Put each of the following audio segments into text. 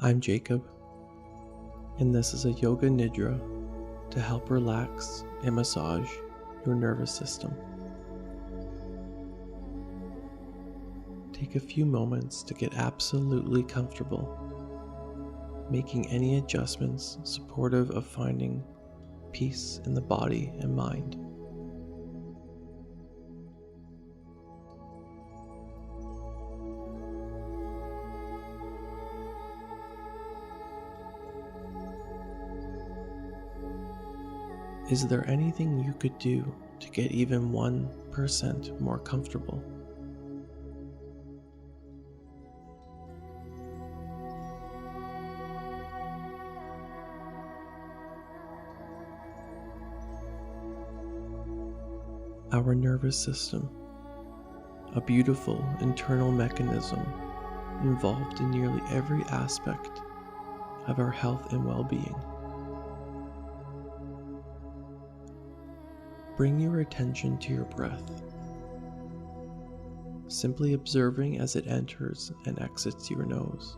I'm Jacob, and this is a Yoga Nidra to help relax and massage your nervous system. Take a few moments to get absolutely comfortable, making any adjustments supportive of finding peace in the body and mind. Is there anything you could do to get even 1% more comfortable? Our nervous system, a beautiful internal mechanism involved in nearly every aspect of our health and well-being. Bring your attention to your breath, simply observing as it enters and exits your nose.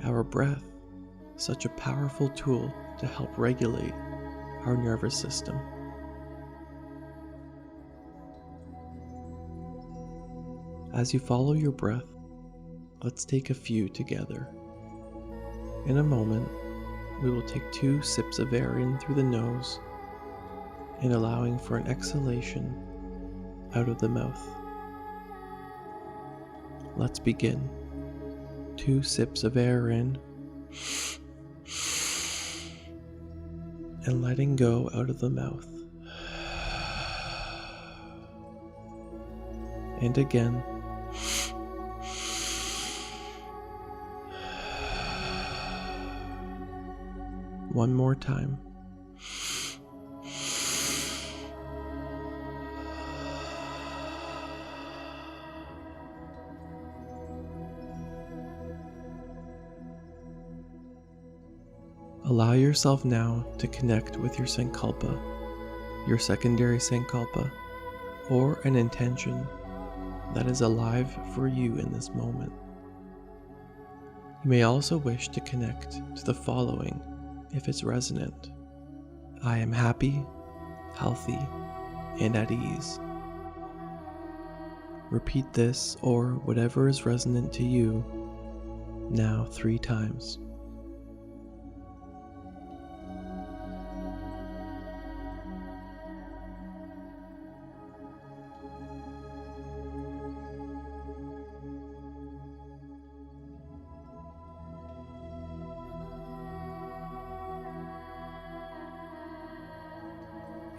Our breath, such a powerful tool to help regulate our nervous system. As you follow your breath, let's take a few together. In a moment, we will take 2 sips of air in through the nose and allowing for an exhalation out of the mouth. Let's begin. 2 sips of air in and letting go out of the mouth. And again. One more time. Allow yourself now to connect with your sankalpa, your secondary sankalpa, or an intention that is alive for you in this moment. You may also wish to connect to the following if it's resonant. I am happy, healthy, and at ease. Repeat this or whatever is resonant to you now 3 times.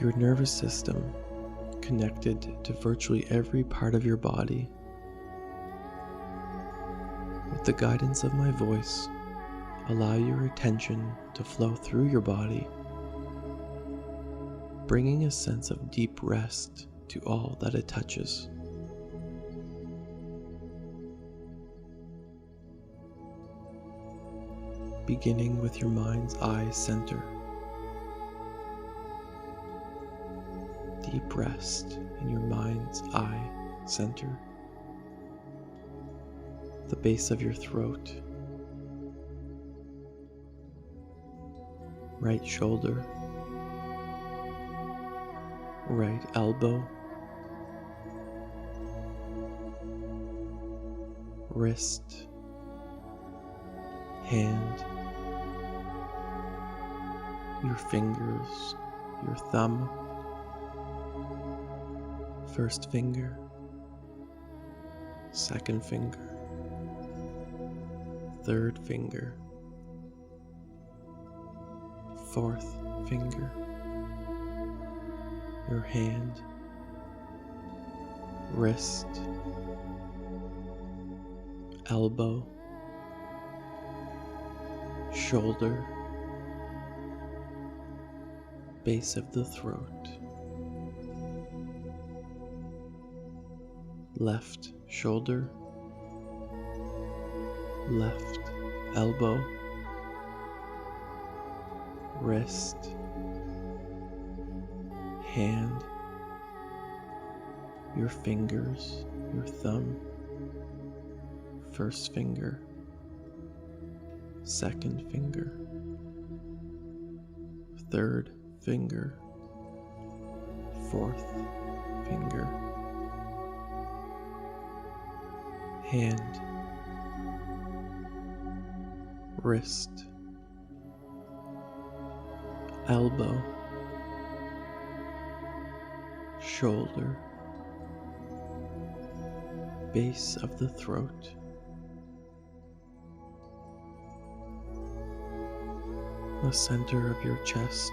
Your nervous system, connected to virtually every part of your body. With the guidance of my voice, allow your attention to flow through your body, bringing a sense of deep rest to all that it touches. Beginning with your mind's eye center. Deep rest in your mind's eye center, the base of your throat, right shoulder, right elbow, wrist, hand, your fingers, your thumb, first finger, second finger, third finger, fourth finger, your hand, wrist, elbow, shoulder, base of the throat, left shoulder, left elbow, wrist, hand, your fingers, your thumb, first finger, second finger, third finger, fourth finger, hand, wrist, elbow, shoulder, base of the throat, the center of your chest,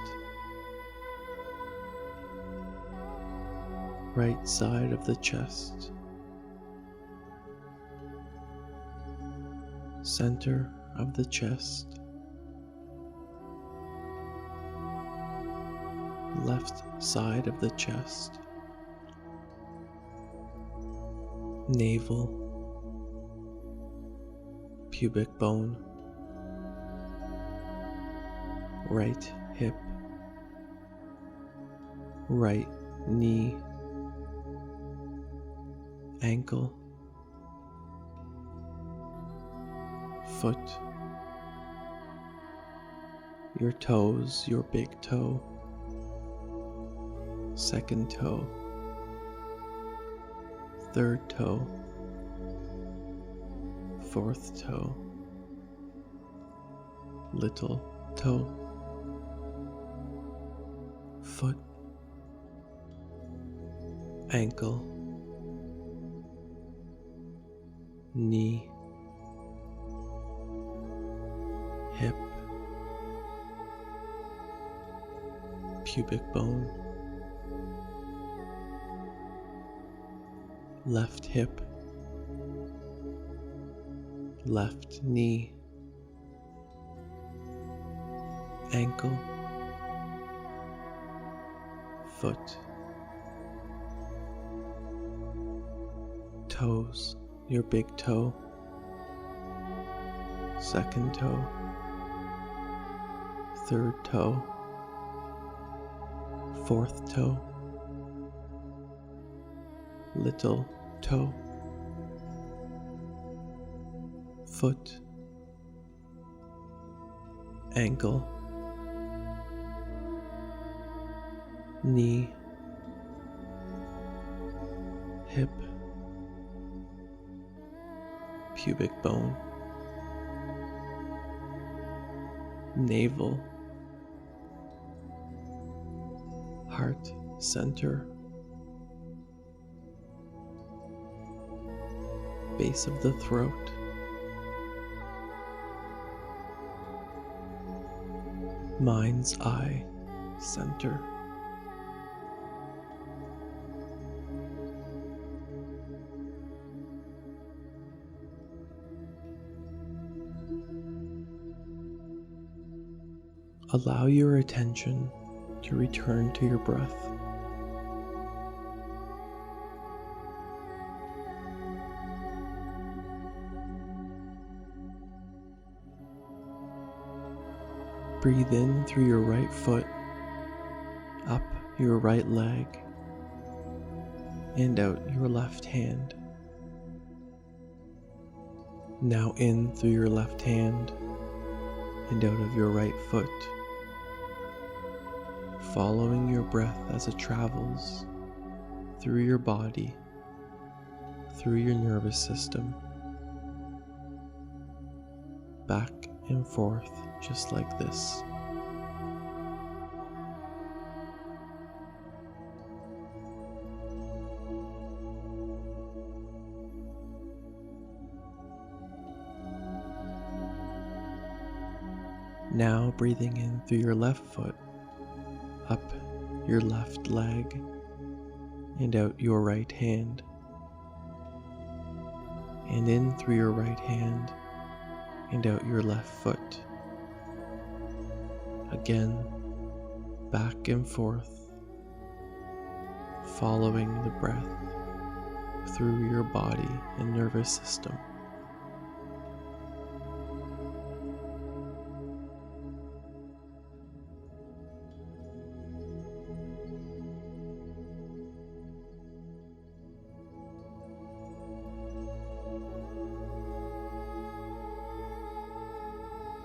right side of the chest, center of the chest, left side of the chest, navel, pubic bone, right hip, right knee, ankle, foot, your toes, your big toe, second toe, third toe, fourth toe, little toe, foot, ankle, knee, hip, pubic bone, left hip, left knee, ankle, foot, toes, your big toe, second toe, third toe, fourth toe, little toe, foot, ankle, knee, hip, pubic bone, navel, heart center, base of the throat, mind's eye center, allow your attention to return to your breath. Breathe in through your right foot, up your right leg, and out your left hand. Now in through your left hand and out of your right foot, following your breath as it travels through your body, through your nervous system, back and forth just like this. Now breathing in through your left foot, up your left leg, and out your right hand, and in through your right hand, and out your left foot. Again, back and forth, following the breath through your body and nervous system.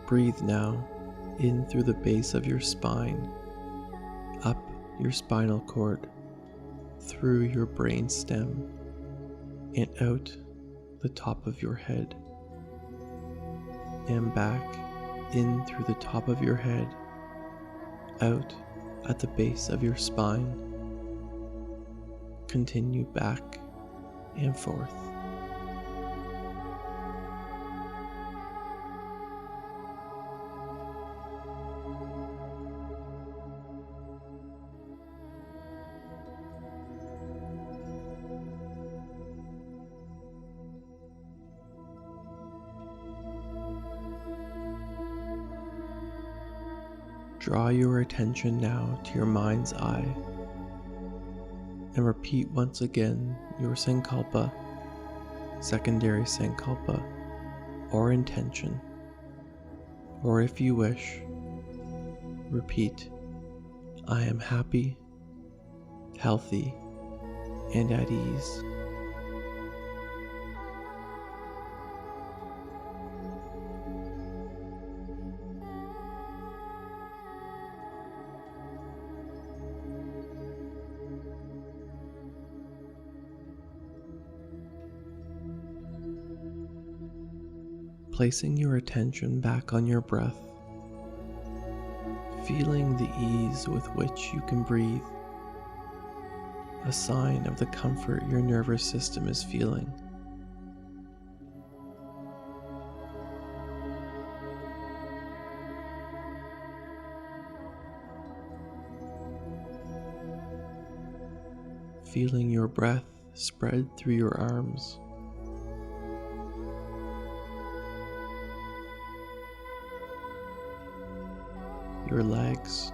Breathe now in through the base of your spine, up your spinal cord, through your brain stem, and out the top of your head, and back in through the top of your head, out at the base of your spine. Continue back and forth. Draw your attention now to your mind's eye and repeat once again your sankalpa, secondary sankalpa, or intention. Or if you wish, repeat, I am happy, healthy, and at ease. Placing your attention back on your breath, feeling the ease with which you can breathe, a sign of the comfort your nervous system is feeling. Feeling your breath spread through your arms, your legs,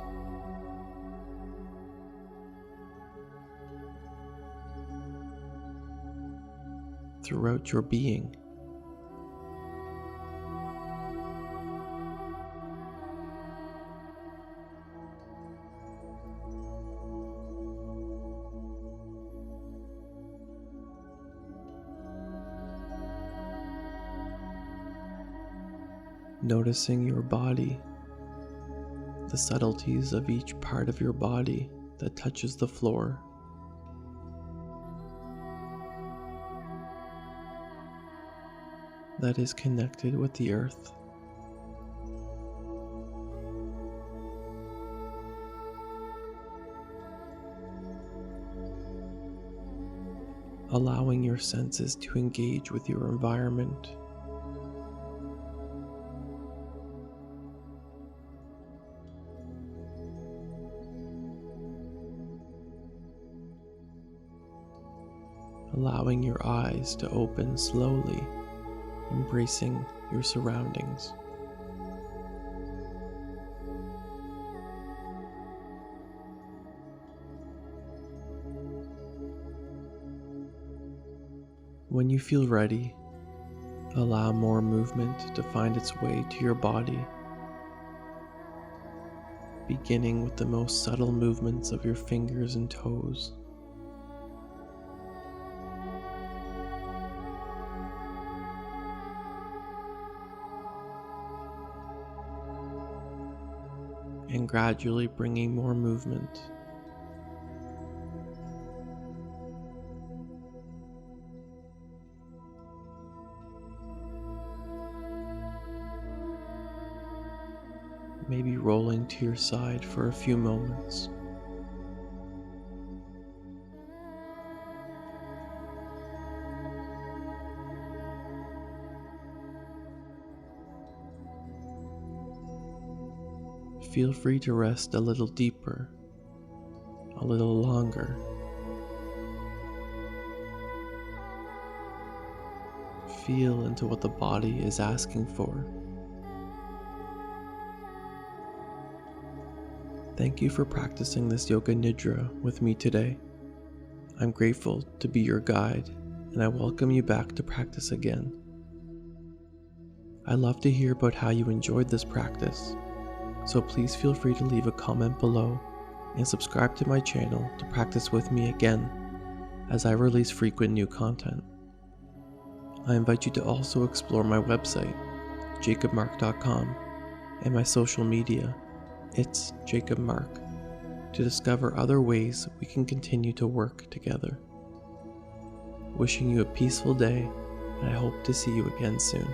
throughout your being. Noticing your body, the subtleties of each part of your body that touches the floor. That is connected with the earth. Allowing your senses to engage with your environment. Allowing your eyes to open slowly, embracing your surroundings. When you feel ready, allow more movement to find its way to your body, beginning with the most subtle movements of your fingers and toes. And gradually bringing more movement. Maybe rolling to your side for a few moments. Feel free to rest a little deeper, a little longer. Feel into what the body is asking for. Thank you for practicing this Yoga Nidra with me today. I'm grateful to be your guide, and I welcome you back to practice again. I'd love to hear about how you enjoyed this practice. So please feel free to leave a comment below and subscribe to my channel to practice with me again as I release frequent new content. I invite you to also explore my website, jacobmark.com, and my social media, It's Jacob Mark, to discover other ways we can continue to work together. Wishing you a peaceful day, and I hope to see you again soon.